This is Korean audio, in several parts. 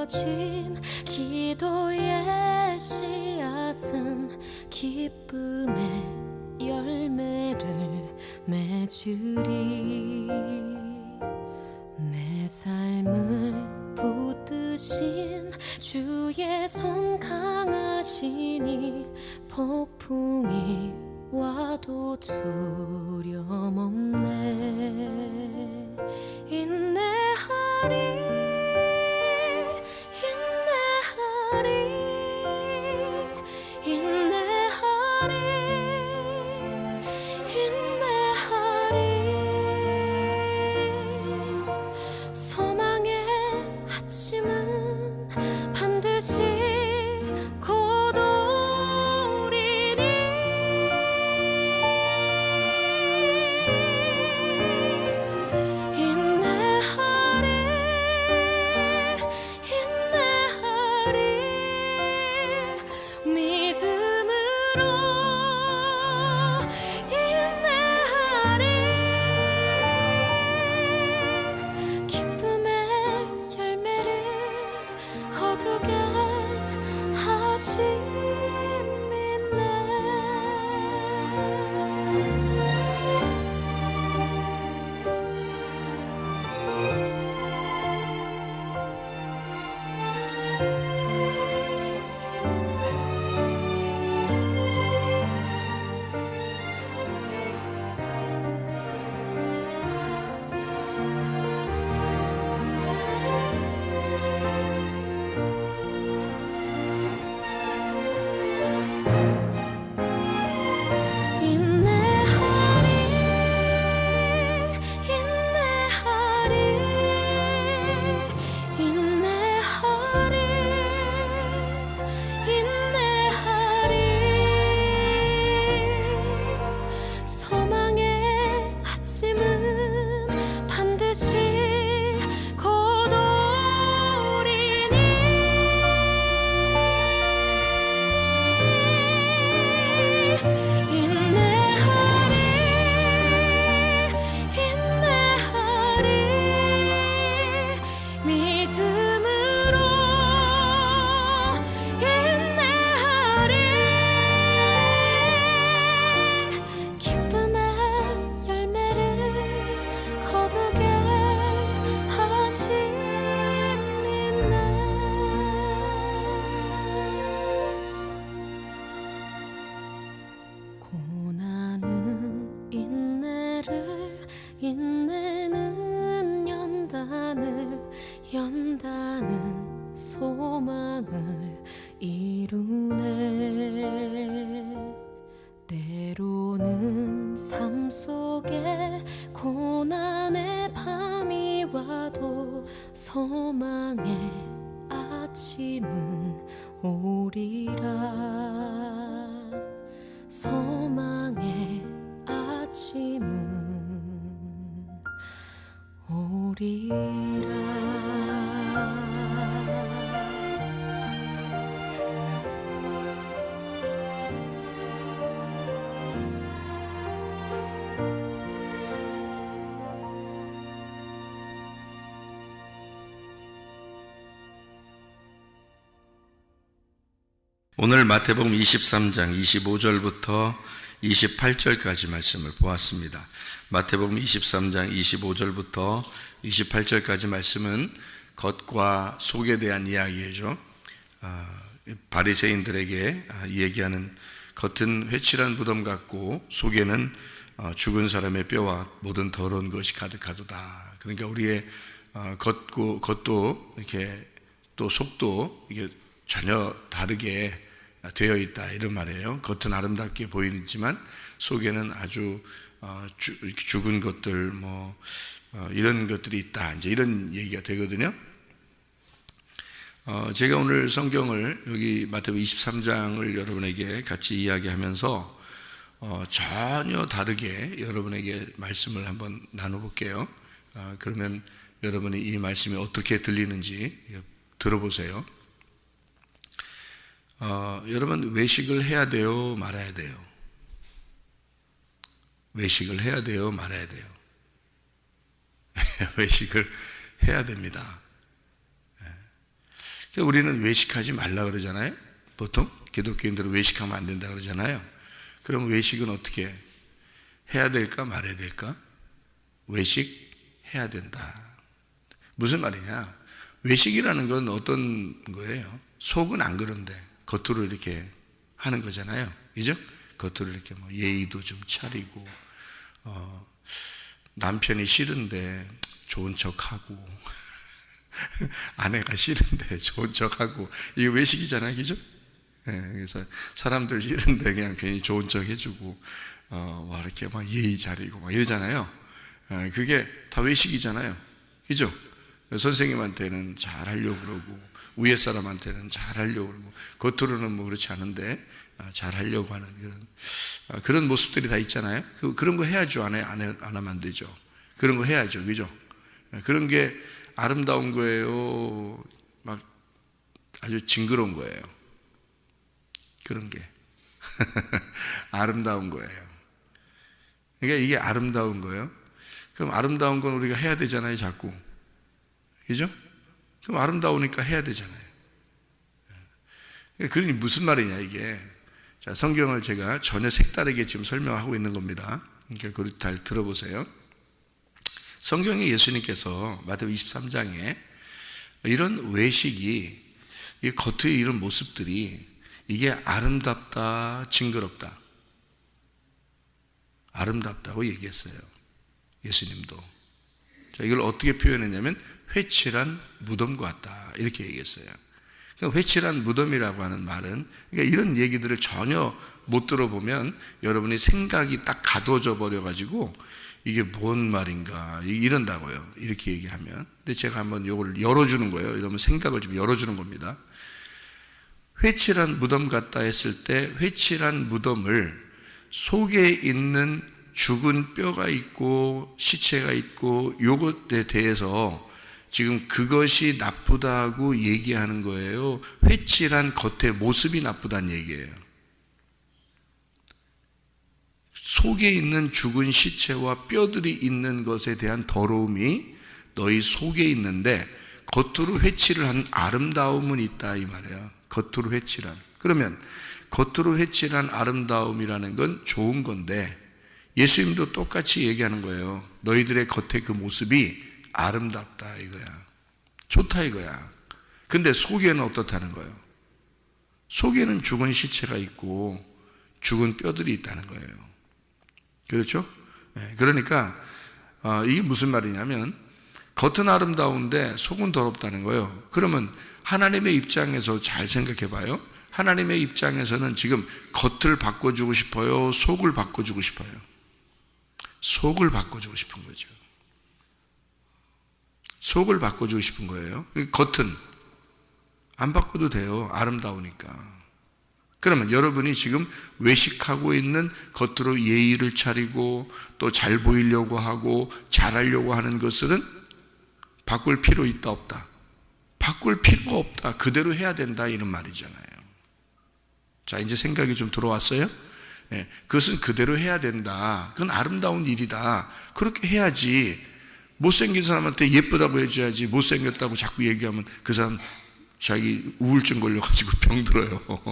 뿌려진 기도의 씨앗은 기쁨의 열매를 맺으리. 내 삶을 붙드신 주의 손 강하시니 폭풍이 와도 두려움 없네. 인내하리 인내하리 인내하리 인내하리. 소망의 아침은 반드시 곧 오리니. 인내하리 인내하리 믿음으로 인내하리. 기쁨의 열매를 거두게 하심이네. 소망의 아침은 반드시 곧 오리니. 인내하리 인내하리 믿음으로 인내하리. 기쁨의 열매를 거두게 하심이네. 고난은 인내를, 인내는 연단을, 연단은 소망을 이루네. 때로는 삶 속에 고난의 밤이 와도 소망의 아침은 오리라. 소망의 아침은 오리라. 오늘 마태복음 23장 25절부터 28절까지 말씀을 보았습니다. 마태복음 23장 25절부터 28절까지 말씀은 겉과 속에 대한 이야기죠. 바리새인들에게 얘기하는 겉은 회칠한 무덤 같고 속에는 죽은 사람의 뼈와 모든 더러운 것이 가득하도다. 그러니까 우리의 겉도 이렇게 또 속도 이게 전혀 다르게 되어 있다, 이런 말이에요. 겉은 아름답게 보이지만 속에는 아주 죽은 것들, 이런 것들이 있다, 이제 이런 얘기가 되거든요. 제가 오늘 성경을 여기 마태복음 23장을 여러분에게 같이 이야기하면서 전혀 다르게 여러분에게 말씀을 한번 나눠볼게요. 그러면 여러분이 이 말씀이 어떻게 들리는지 들어보세요. 여러분, 외식을 해야 돼요, 말아야 돼요? 외식을 해야 돼요, 말아야 돼요? 외식을 해야 됩니다. 그러니까 우리는 외식하지 말라 그러잖아요. 보통 기독교인들은 외식하면 안 된다 그러잖아요. 그럼 외식은 어떻게 해야 될까 말아야 될까? 외식해야 된다. 무슨 말이냐? 외식이라는 건 어떤 거예요? 속은 안 그런데 겉으로 이렇게 하는 거잖아요. 그죠? 겉으로 이렇게 뭐 예의도 좀 차리고, 남편이 싫은데 좋은 척하고, 아내가 싫은데 좋은 척하고, 이게 외식이잖아요. 그죠? 그래서 사람들 싫은데 그냥 괜히 좋은 척 해주고, 막 이렇게 막 예의 차리고 막 이러잖아요. 그게 다 외식이잖아요. 그죠? 선생님한테는 잘 하려고 그러고, 위에 사람한테는 잘 하려고 그러고, 겉으로는 뭐 그렇지 않은데 잘 하려고 하는 그런 모습들이 다 있잖아요. 그런 거 해야죠. 안 하면 안 되죠. 그런 거 해야죠. 그죠? 그런 게 아름다운 거예요? 막 아주 징그러운 거예요? 그런 게 아름다운 거예요. 그러니까 이게 아름다운 거예요. 그럼 아름다운 건 우리가 해야 되잖아요. 자꾸. 그죠? 그럼 아름다우니까 해야 되잖아요. 그러니 무슨 말이냐 이게. 자, 성경을 제가 전혀 색다르게 지금 설명하고 있는 겁니다. 그러니까 그걸 잘 들어보세요. 성경에 예수님께서 마태복음 23장에 이런 외식이, 이 겉의 이런 모습들이 이게 아름답다, 징그럽다. 아름답다고 얘기했어요. 예수님도. 자, 이걸 어떻게 표현했냐면 회칠한 무덤 같다 이렇게 얘기했어요. 그러니까 회칠한 무덤이라고 하는 말은, 그러니까 이런 얘기들을 전혀 못 들어보면 여러분이 생각이 딱 가둬져 버려가지고 이게 뭔 말인가 이런다고요. 이렇게 얘기하면. 근데 제가 한번 이걸 열어주는 거예요. 이러면 생각을 좀 열어주는 겁니다. 회칠한 무덤 같다 했을 때, 회칠한 무덤을 속에 있는 죽은 뼈가 있고 시체가 있고 요것에 대해서 지금 그것이 나쁘다고 얘기하는 거예요? 회칠한 겉의 모습이 나쁘다는 얘기예요? 속에 있는 죽은 시체와 뼈들이 있는 것에 대한 더러움이 너희 속에 있는데 겉으로 회칠을 한 아름다움은 있다 이 말이에요. 겉으로 회칠한. 그러면 겉으로 회칠한 아름다움이라는 건 좋은 건데 예수님도 똑같이 얘기하는 거예요. 너희들의 겉의 그 모습이 아름답다 이거야. 좋다 이거야. 근데 속에는 어떻다는 거예요? 속에는 죽은 시체가 있고 죽은 뼈들이 있다는 거예요. 그렇죠? 그러니까 이게 무슨 말이냐면 겉은 아름다운데 속은 더럽다는 거예요. 그러면 하나님의 입장에서 잘 생각해 봐요. 하나님의 입장에서는 지금 겉을 바꿔주고 싶어요? 속을 바꿔주고 싶어요? 속을 바꿔주고 싶은 거죠. 속을 바꿔주고 싶은 거예요. 겉은 안 바꿔도 돼요. 아름다우니까. 그러면 여러분이 지금 외식하고 있는 겉으로 예의를 차리고 또 잘 보이려고 하고 잘하려고 하는 것들은 바꿀 필요 있다 없다? 바꿀 필요가 없다. 그대로 해야 된다 이런 말이잖아요. 자, 이제 생각이 좀 들어왔어요? 네, 그것은 그대로 해야 된다. 그건 아름다운 일이다. 그렇게 해야지. 못생긴 사람한테 예쁘다고 해줘야지. 못생겼다고 자꾸 얘기하면 그 사람 자기 우울증 걸려가지고 병들어요.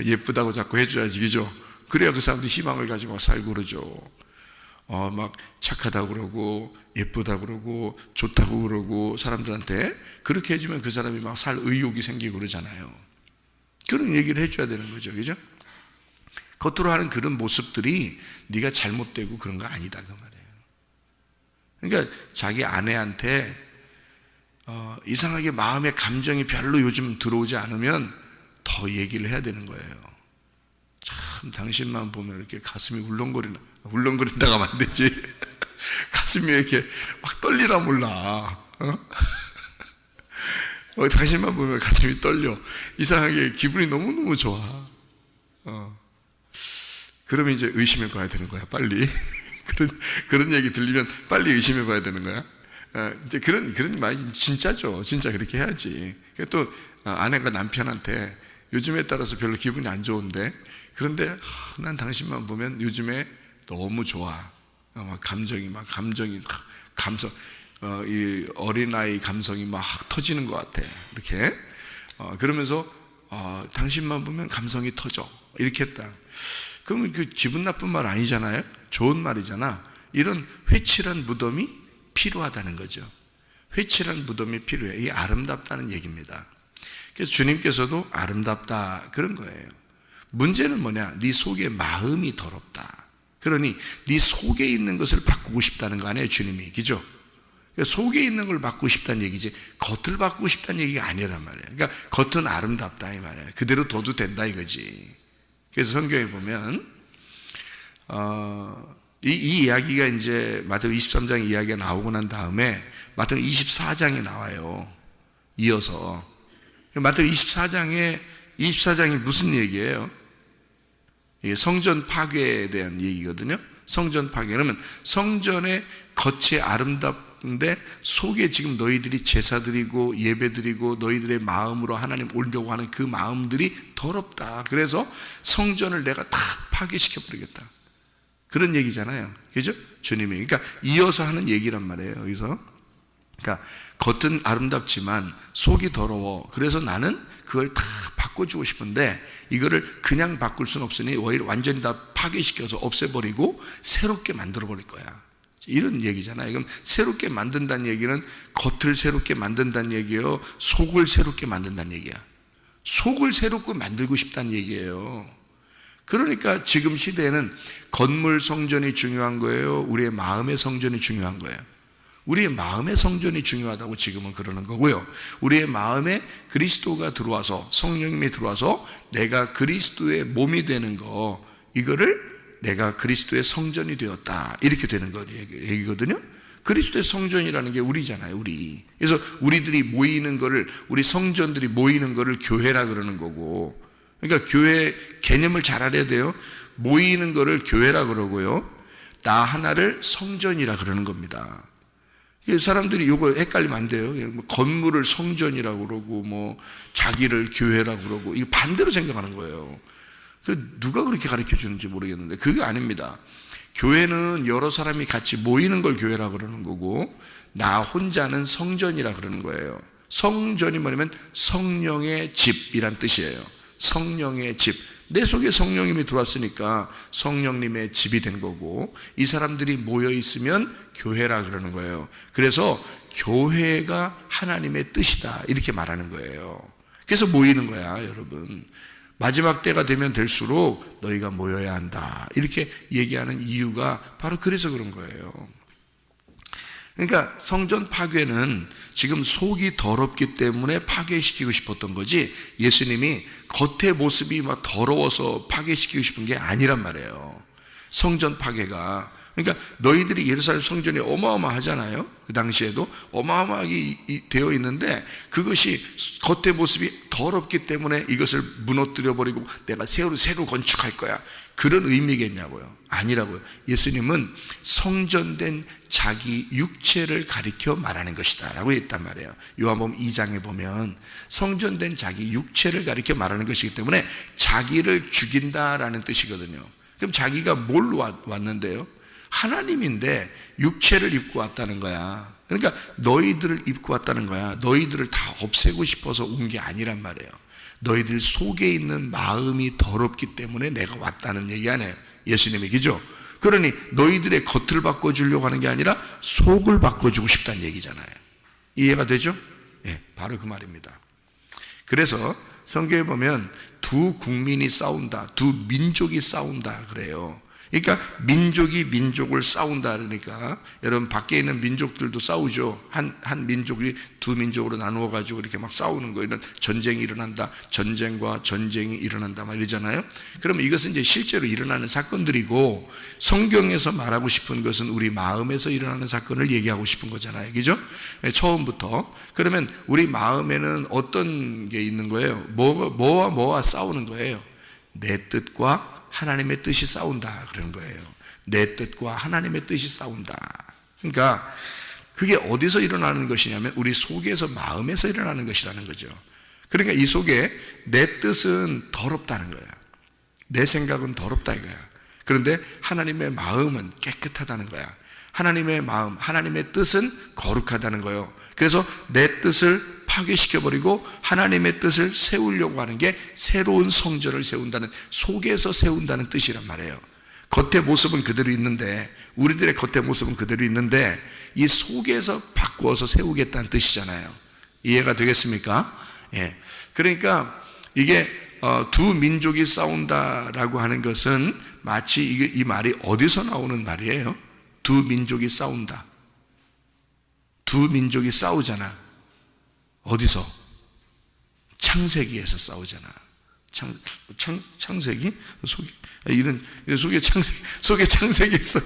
예쁘다고 자꾸 해줘야지, 그죠? 그래야 그 사람도 희망을 가지고 살고 그러죠. 막 착하다고 그러고 예쁘다고 그러고 좋다고 그러고 사람들한테 그렇게 해주면 그 사람이 막 살 의욕이 생기고 그러잖아요. 그런 얘기를 해줘야 되는 거죠, 그죠? 겉으로 하는 그런 모습들이 네가 잘못되고 그런 거 아니다 그 말이에요. 그러니까 자기 아내한테 이상하게 마음의 감정이 별로 요즘 들어오지 않으면 더 얘기를 해야 되는 거예요. 참 당신만 보면 이렇게 가슴이 울렁거린다고 하면 안 되지. 가슴이 이렇게 막 떨리나 몰라. 당신만 보면 가슴이 떨려. 이상하게 기분이 너무너무 좋아. 그러면 이제 의심해 봐야 되는 거야, 빨리. 그런 얘기 들리면 빨리 의심해 봐야 되는 거야. 이제 그런 말이 진짜죠. 진짜 그렇게 해야지. 또 아내가 남편한테 요즘에 따라서 별로 기분이 안 좋은데, 그런데 난 당신만 보면 요즘에 너무 좋아. 감성, 이 어린아이 감성이 막 터지는 것 같아. 이렇게 그러면서 당신만 보면 감성이 터져 이렇게 했다. 그러면 그 기분 나쁜 말 아니잖아요. 좋은 말이잖아. 이런 회칠한 무덤이 필요하다는 거죠. 회칠한 무덤이 필요해. 이게 아름답다는 얘기입니다. 그래서 주님께서도 아름답다 그런 거예요. 문제는 뭐냐? 네 속에 마음이 더럽다. 그러니 네 속에 있는 것을 바꾸고 싶다는 거 아니에요, 주님이. 그죠? 속에 있는 걸 바꾸고 싶다는 얘기지 겉을 바꾸고 싶다는 얘기가 아니란 말이에요. 그러니까 겉은 아름답다 이 말이에요. 그대로 둬도 된다 이거지. 그래서 성경에 보면 이 이야기가 이제 마태복음 23장 이야기가 나오고 난 다음에 마태복음 24장에 나와요. 이어서 마태복음 24장이 무슨 얘기예요? 이게 성전 파괴에 대한 얘기거든요. 성전 파괴. 그러면 성전의 겉이 아름답은데 속에 지금 너희들이 제사 드리고 예배 드리고 너희들의 마음으로 하나님 오려고 하는 그 마음들이 더럽다. 그래서 성전을 내가 다 파괴시켜 버리겠다. 그런 얘기잖아요. 그죠? 주님이. 그러니까 이어서 하는 얘기란 말이에요. 여기서. 그러니까 겉은 아름답지만 속이 더러워. 그래서 나는 그걸 다 바꿔주고 싶은데 이거를 그냥 바꿀 수는 없으니 완전히 다 파괴시켜서 없애버리고 새롭게 만들어버릴 거야. 이런 얘기잖아요. 그럼 새롭게 만든다는 얘기는 겉을 새롭게 만든다는 얘기예요? 속을 새롭게 만든다는 얘기야? 속을 새롭게 만들고 싶다는 얘기예요. 그러니까 지금 시대에는 건물 성전이 중요한 거예요? 우리의 마음의 성전이 중요한 거예요? 우리의 마음의 성전이 중요하다고 지금은 그러는 거고요. 우리의 마음에 그리스도가 들어와서 성령님이 들어와서 내가 그리스도의 몸이 되는 거 이거를 내가 그리스도의 성전이 되었다 이렇게 되는 거 얘기거든요. 그리스도의 성전이라는 게 우리잖아요. 우리. 그래서 우리들이 모이는 거를 우리 성전들이 모이는 거를 교회라 그러는 거고 그러니까 교회 개념을 잘 알아야 돼요. 모이는 거를 교회라 그러고요. 나 하나를 성전이라 그러는 겁니다. 사람들이 이거 헷갈리면 안 돼요. 건물을 성전이라고 그러고 뭐 자기를 교회라고 그러고 이거 반대로 생각하는 거예요. 누가 그렇게 가르쳐 주는지 모르겠는데 그게 아닙니다. 교회는 여러 사람이 같이 모이는 걸 교회라고 그러는 거고 나 혼자는 성전이라 그러는 거예요. 성전이 뭐냐면 성령의 집이란 뜻이에요. 성령의 집. 내 속에 성령님이 들어왔으니까 성령님의 집이 된 거고 이 사람들이 모여 있으면 교회라 그러는 거예요. 그래서 교회가 하나님의 뜻이다 이렇게 말하는 거예요. 그래서 모이는 거야 여러분. 마지막 때가 되면 될수록 너희가 모여야 한다 이렇게 얘기하는 이유가 바로 그래서 그런 거예요. 그러니까 성전 파괴는 지금 속이 더럽기 때문에 파괴시키고 싶었던 거지 예수님이 겉의 모습이 막 더러워서 파괴시키고 싶은 게 아니란 말이에요. 성전 파괴가. 그러니까 너희들이 예루살렘 성전이 어마어마하잖아요. 그 당시에도 어마어마하게 되어 있는데 그것이 겉의 모습이 더럽기 때문에 이것을 무너뜨려 버리고 내가 새로 건축할 거야. 그런 의미겠냐고요. 아니라고요. 예수님은 성전된 자기 육체를 가리켜 말하는 것이다 라고 했단 말이에요. 요한복음 2장에 보면 성전된 자기 육체를 가리켜 말하는 것이기 때문에 자기를 죽인다라는 뜻이거든요. 그럼 자기가 뭘로 왔는데요? 하나님인데 육체를 입고 왔다는 거야. 그러니까 너희들을 입고 왔다는 거야. 너희들을 다 없애고 싶어서 온 게 아니란 말이에요. 너희들 속에 있는 마음이 더럽기 때문에 내가 왔다는 얘기 아니에요. 예수님이. 그죠? 그러니 너희들의 겉을 바꿔주려고 하는 게 아니라 속을 바꿔주고 싶다는 얘기잖아요. 이해가 되죠? 예, 바로 그 말입니다. 그래서 성경에 보면 두 국민이 싸운다, 두 민족이 싸운다 그래요. 그러니까 민족이 민족을 싸운다 그러니까 여러분 밖에 있는 민족들도 싸우죠. 한 민족이 두 민족으로 나누어 가지고 이렇게 막 싸우는 거 이런 전쟁이 일어난다. 전쟁과 전쟁이 일어난다 막 이러잖아요. 그러면 이것은 이제 실제로 일어나는 사건들이고 성경에서 말하고 싶은 것은 우리 마음에서 일어나는 사건을 얘기하고 싶은 거잖아요. 그죠? 처음부터. 그러면 우리 마음에는 어떤 게 있는 거예요? 뭐와 싸우는 거예요? 내 뜻과 하나님의 뜻이 싸운다 그런 거예요. 내 뜻과 하나님의 뜻이 싸운다. 그러니까 그게 어디서 일어나는 것이냐면 우리 속에서 마음에서 일어나는 것이라는 거죠. 그러니까 이 속에 내 뜻은 더럽다는 거야. 내 생각은 더럽다 이거야. 그런데 하나님의 마음은 깨끗하다는 거야. 하나님의 마음, 하나님의 뜻은 거룩하다는 거예요. 그래서 내 뜻을 파괴시켜버리고 하나님의 뜻을 세우려고 하는 게 새로운 성전을 세운다는, 속에서 세운다는 뜻이란 말이에요. 겉의 모습은 그대로 있는데, 우리들의 겉의 모습은 그대로 있는데 이 속에서 바꾸어서 세우겠다는 뜻이잖아요. 이해가 되겠습니까? 예. 그러니까 이게 두 민족이 싸운다라고 하는 것은 마치 이 말이 어디서 나오는 말이에요? 두 민족이 싸운다. 두 민족이 싸우잖아. 어디서? 창세기에서 싸우잖아. 창세기? 이런 속에 창세기 있어.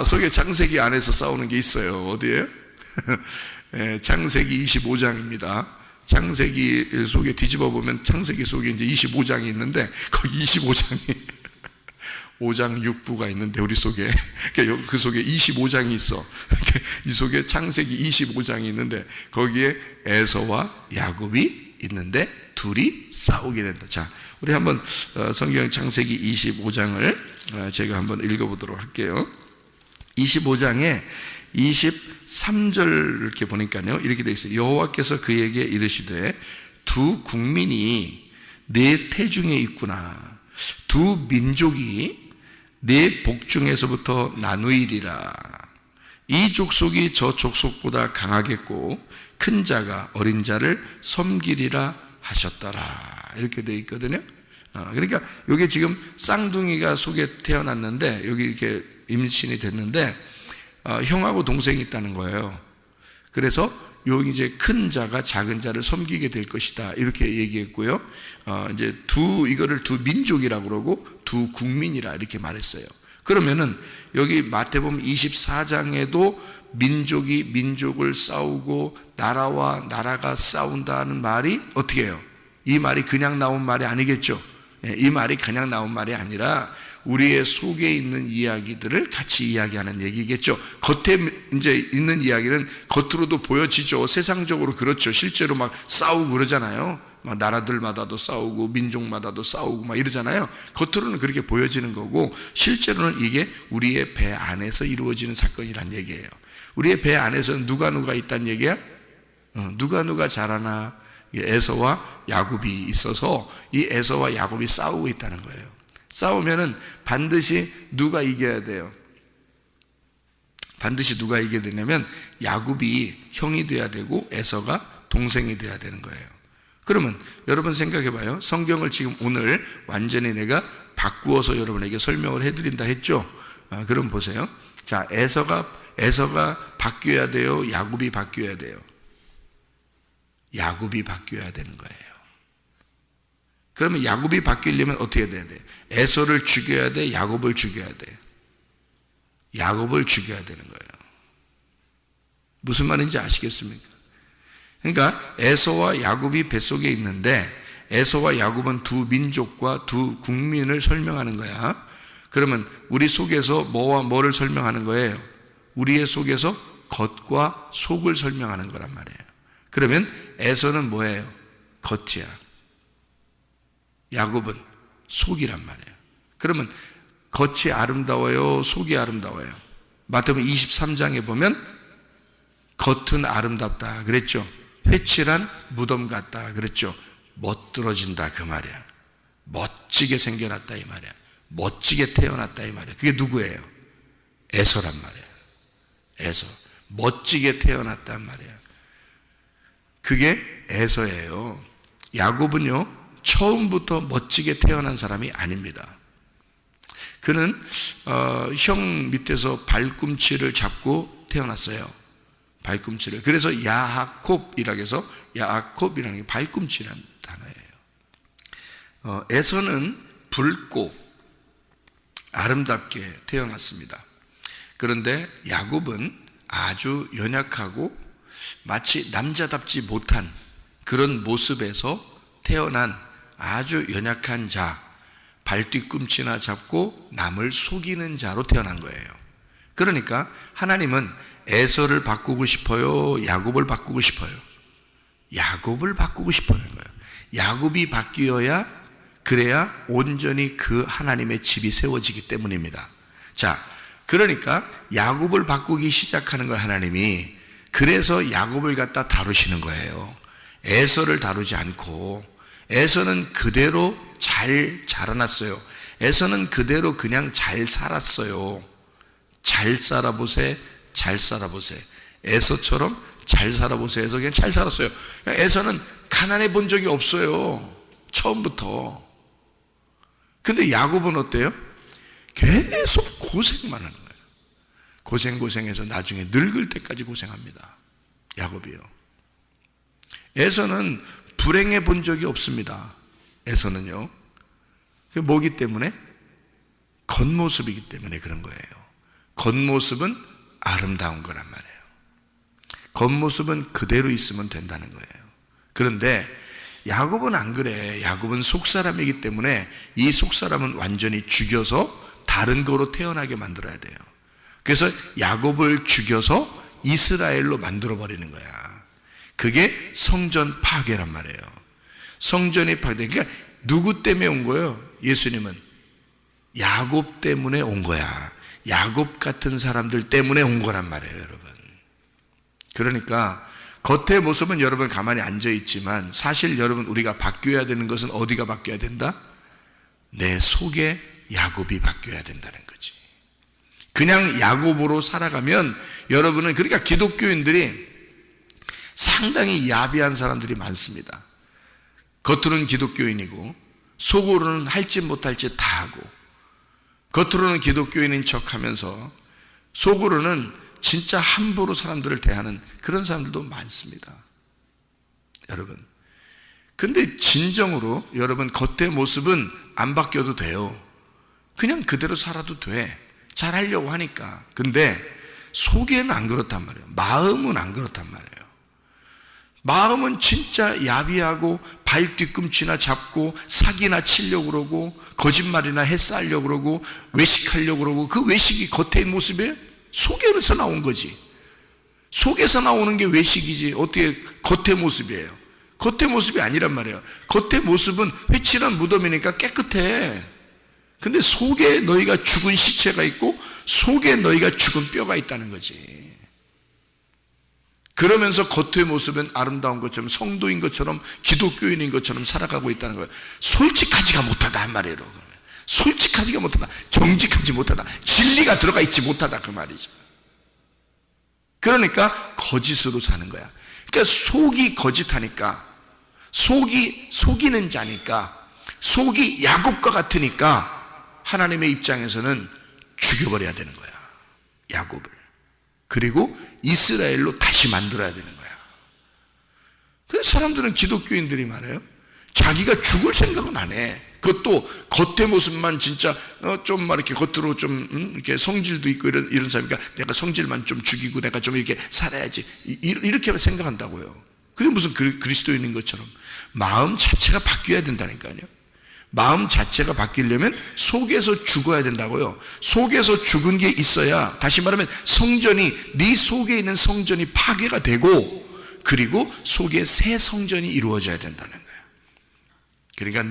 속에 창세기 안에서 싸우는 게 있어요. 어디에요? 예, 창세기 25장입니다. 창세기 속에 뒤집어 보면 창세기 속에 이제 25장이 있는데, 거기 25장이 5장 6부가 있는데 우리 속에 그 속에 25장이 있어. 이 속에 창세기 25장이 있는데 거기에 에서와 야곱이 있는데 둘이 싸우게 된다. 자, 우리 한번 성경 창세기 25장을 제가 한번 읽어보도록 할게요. 25장에 23절 이렇게 보니까요, 이렇게 되어 있어요. 여호와께서 그에게 이르시되 두 국민이 내 태중에 있구나. 두 민족이 내 복중에서부터 나누이리라. 이 족속이 저 족속보다 강하겠고 큰 자가 어린 자를 섬기리라 하셨더라. 이렇게 되어 있거든요. 그러니까 이게 지금 쌍둥이가 속에 태어났는데, 여기 이렇게 임신이 됐는데 형하고 동생이 있다는 거예요. 그래서 여기 이제 큰 자가 작은 자를 섬기게 될 것이다, 이렇게 얘기했고요. 이제 이거를 두 민족이라고 그러고 두 국민이라 이렇게 말했어요. 그러면은 여기 마태복음 24장에도 민족이 민족을 싸우고 나라와 나라가 싸운다는 말이 어떻게 해요? 이 말이 그냥 나온 말이 아니겠죠. 이 말이 그냥 나온 말이 아니라 우리의 속에 있는 이야기들을 같이 이야기하는 얘기겠죠. 겉에 이제 있는 이야기는 겉으로도 보여지죠. 세상적으로 그렇죠. 실제로 막 싸우고 그러잖아요. 막 나라들마다도 싸우고 민족마다도 싸우고 막 이러잖아요. 겉으로는 그렇게 보여지는 거고, 실제로는 이게 우리의 배 안에서 이루어지는 사건이란 얘기예요. 우리의 배 안에서는 누가 있다는 얘기야? 누가 잘하나? 에서와 야곱이 있어서 이 에서와 야곱이 싸우고 있다는 거예요. 싸우면은 반드시 누가 이겨야 돼요? 반드시 누가 이겨야 되냐면 야곱이 형이 돼야 되고 에서가 동생이 돼야 되는 거예요. 그러면 여러분 생각해 봐요. 성경을 지금 오늘 완전히 내가 바꾸어서 여러분에게 설명을 해드린다 했죠? 그럼 보세요. 자, 에서가 바뀌어야 돼요? 야곱이 바뀌어야 돼요? 야곱이 바뀌어야 되는 거예요. 그러면 야곱이 바뀌려면 어떻게 돼야 돼? 에서를 죽여야 돼? 야곱을 죽여야 돼? 야곱을 죽여야 되는 거예요. 무슨 말인지 아시겠습니까? 그러니까 에서와 야곱이 뱃속에 있는데, 에서와 야곱은 두 민족과 두 국민을 설명하는 거야. 그러면 우리 속에서 뭐와 뭐를 설명하는 거예요? 우리의 속에서 겉과 속을 설명하는 거란 말이에요. 그러면 에서는 뭐예요? 겉이야. 야곱은 속이란 말이에요. 그러면 겉이 아름다워요? 속이 아름다워요? 마태복음 23장에 보면 겉은 아름답다 그랬죠. 회칠한 무덤 같다 그랬죠. 멋들어진다 그 말이야. 멋지게 생겨났다 이 말이야. 멋지게 태어났다 이 말이야. 그게 누구예요? 에서란 말이야. 에서. 멋지게 태어났단 말이야. 그게 에서예요. 야곱은요, 처음부터 멋지게 태어난 사람이 아닙니다. 그는 형 밑에서 발꿈치를 잡고 태어났어요. 발꿈치를. 그래서 야하콥이라고 해서 야하콥이라는 게 발꿈치라는 단어예요. 에서는 붉고 아름답게 태어났습니다. 그런데 야곱은 아주 연약하고 마치 남자답지 못한 그런 모습에서 태어난 아주 연약한 자, 발뒤꿈치나 잡고 남을 속이는 자로 태어난 거예요. 그러니까 하나님은 에서를 바꾸고 싶어요? 야곱을 바꾸고 싶어요? 야곱을 바꾸고 싶어요. 야곱이 바뀌어야, 그래야 온전히 그 하나님의 집이 세워지기 때문입니다. 자, 그러니까 야곱을 바꾸기 시작하는 걸 하나님이, 그래서 야곱을 갖다 다루시는 거예요. 에서를 다루지 않고 에서는 그대로 잘 자라났어요. 에서는 그대로 그냥 잘 살았어요. 잘 살아보세, 잘 살아보세. 에서처럼 잘 살아보세요 해서 그냥 잘 살았어요. 에서는 가난해 본 적이 없어요. 처음부터. 근데 야곱은 어때요? 계속 고생만 하는 거예요. 고생해서 나중에 늙을 때까지 고생합니다. 야곱이요. 에서는 불행해 본 적이 없습니다. 에서는요. 그게 뭐기 때문에? 겉모습이기 때문에 그런 거예요. 겉모습은 아름다운 거란 말이에요. 겉모습은 그대로 있으면 된다는 거예요. 그런데 야곱은 안 그래. 야곱은 속사람이기 때문에 이 속사람은 완전히 죽여서 다른 거로 태어나게 만들어야 돼요. 그래서 야곱을 죽여서 이스라엘로 만들어 버리는 거야. 그게 성전 파괴란 말이에요. 성전이 파괴. 그러니까 누구 때문에 온 거예요? 예수님은 야곱 때문에 온 거야. 야곱 같은 사람들 때문에 온 거란 말이에요, 여러분. 그러니까 겉의 모습은 여러분 가만히 앉아 있지만 사실 여러분 우리가 바뀌어야 되는 것은 어디가 바뀌어야 된다? 내 속에 야곱이 바뀌어야 된다는 거지. 그냥 야곱으로 살아가면 여러분은, 그러니까 기독교인들이 상당히 야비한 사람들이 많습니다. 겉으로는 기독교인이고 속으로는 할 짓 못할 짓 다 하고, 겉으로는 기독교인인 척하면서 속으로는 진짜 함부로 사람들을 대하는 그런 사람들도 많습니다. 여러분, 근데 진정으로 여러분 겉의 모습은 안 바뀌어도 돼요. 그냥 그대로 살아도 돼. 잘하려고 하니까. 근데 속에는 안 그렇단 말이에요. 마음은 안 그렇단 말이에요. 마음은 진짜 야비하고 발 뒤꿈치나 잡고 사기나 치려고 그러고 거짓말이나 해싸려고 그러고 외식하려고 그러고, 그 외식이 겉의 모습에 속에서 나온 거지. 속에서 나오는 게 외식이지 어떻게 겉의 모습이에요. 겉의 모습이 아니란 말이에요. 겉의 모습은 회칠한 무덤이니까 깨끗해. 근데 속에 너희가 죽은 시체가 있고 속에 너희가 죽은 뼈가 있다는 거지. 그러면서 겉의 모습은 아름다운 것처럼 성도인 것처럼 기독교인인 것처럼 살아가고 있다는 거예요. 솔직하지가 못하다 한 말이에요. 솔직하지가 못하다, 정직하지 못하다, 진리가 들어가 있지 못하다, 그 말이죠. 그러니까 거짓으로 사는 거야. 그러니까 속이 거짓하니까, 속이 속이는 자니까, 속이 야곱과 같으니까 하나님의 입장에서는 죽여버려야 되는 거야, 야곱을. 그리고 이스라엘로 다시 만들어야 되는 거야. 그래서 사람들은, 기독교인들이 말해요, 자기가 죽을 생각은 안 해. 그것도 겉의 모습만 진짜 좀 막 이렇게 겉으로 좀 이렇게 성질도 있고 이런 사람이니까 내가 성질만 좀 죽이고 내가 좀 이렇게 살아야지, 이렇게 생각한다고요. 그게 무슨 그리스도인인 것처럼. 마음 자체가 바뀌어야 된다니까요. 마음 자체가 바뀌려면 속에서 죽어야 된다고요. 속에서 죽은 게 있어야, 다시 말하면 성전이, 네 속에 있는 성전이 파괴가 되고, 그리고 속에 새 성전이 이루어져야 된다는 거예요. 그러니까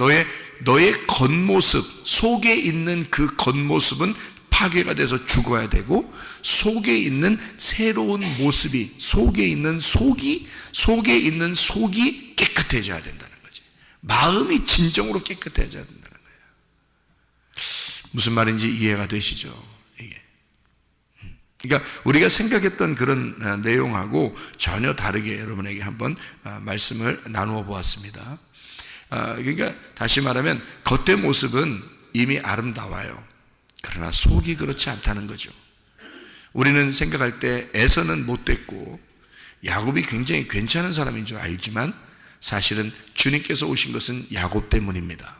너의 겉모습, 속에 있는 그 겉모습은 파괴가 돼서 죽어야 되고, 속에 있는 새로운 모습이, 속에 있는 속이 깨끗해져야 된다는 거지. 마음이 진정으로 깨끗해져야 된다는 거예요. 무슨 말인지 이해가 되시죠? 이게. 그러니까 우리가 생각했던 그런 내용하고 전혀 다르게 여러분에게 한번 말씀을 나누어 보았습니다. 그러니까 다시 말하면 겉의 모습은 이미 아름다워요. 그러나 속이 그렇지 않다는 거죠. 우리는 생각할 때 에서는 못됐고 야곱이 굉장히 괜찮은 사람인 줄 알지만 사실은 주님께서 오신 것은 야곱 때문입니다.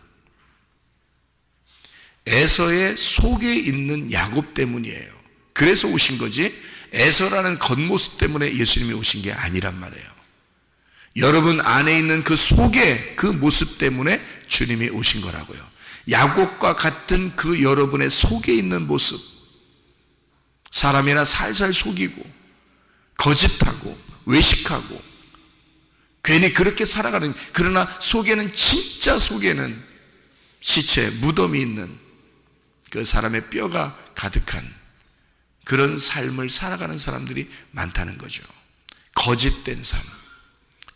에서의 속에 있는 야곱 때문이에요. 그래서 오신 거지, 에서라는 겉모습 때문에 예수님이 오신 게 아니란 말이에요. 여러분 안에 있는 그 속에 그 모습 때문에 주님이 오신 거라고요. 야곱과 같은 그 여러분의 속에 있는 모습, 사람이나 살살 속이고 거짓하고 외식하고 괜히 그렇게 살아가는, 그러나 속에는, 진짜 속에는 시체, 무덤이 있는 그 사람의 뼈가 가득한 그런 삶을 살아가는 사람들이 많다는 거죠. 거짓된 삶,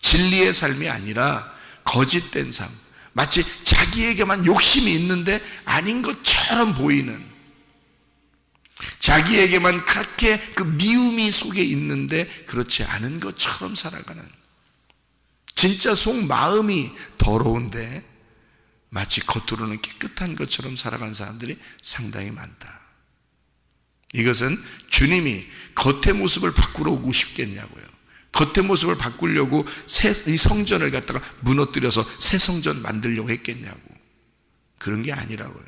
진리의 삶이 아니라 거짓된 삶, 마치 자기에게만 욕심이 있는데 아닌 것처럼 보이는, 자기에게만 그렇게 그 미움이 속에 있는데 그렇지 않은 것처럼 살아가는, 진짜 속마음이 더러운데 마치 겉으로는 깨끗한 것처럼 살아가는 사람들이 상당히 많다. 이것은 주님이 겉의 모습을 바꾸러 오고 싶겠냐고요. 겉의 모습을 바꾸려고 이 성전을 갖다가 무너뜨려서 새 성전 만들려고 했겠냐고. 그런 게 아니라고요.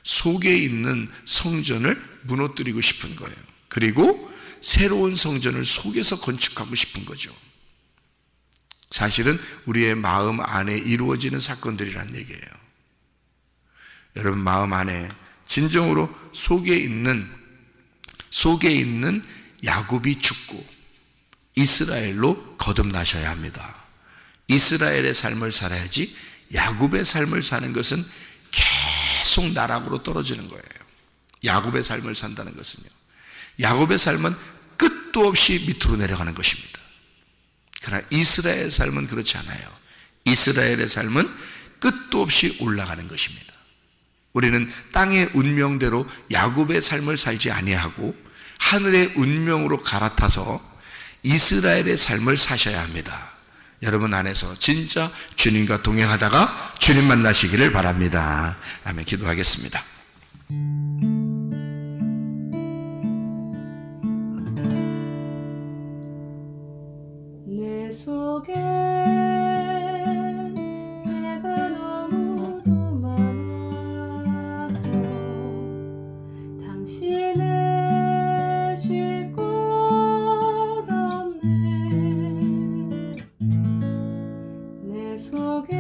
속에 있는 성전을 무너뜨리고 싶은 거예요. 그리고 새로운 성전을 속에서 건축하고 싶은 거죠. 사실은 우리의 마음 안에 이루어지는 사건들이란 얘기예요. 여러분, 마음 안에 진정으로 속에 있는 야곱이 죽고 이스라엘로 거듭나셔야 합니다. 이스라엘의 삶을 살아야지 야곱의 삶을 사는 것은 계속 나락으로 떨어지는 거예요. 야곱의 삶을 산다는 것은요, 야곱의 삶은 끝도 없이 밑으로 내려가는 것입니다. 그러나 이스라엘의 삶은 그렇지 않아요. 이스라엘의 삶은 끝도 없이 올라가는 것입니다. 우리는 땅의 운명대로 야곱의 삶을 살지 아니하고 하늘의 운명으로 갈아타서 이스라엘의 삶을 사셔야 합니다. 여러분 안에서 진짜 주님과 동행하다가 주님 만나시기를 바랍니다. 아멘. 기도하겠습니다. 내 속에 내가 너무도 많아서 당신을 쉴 곳 없네. 내 속에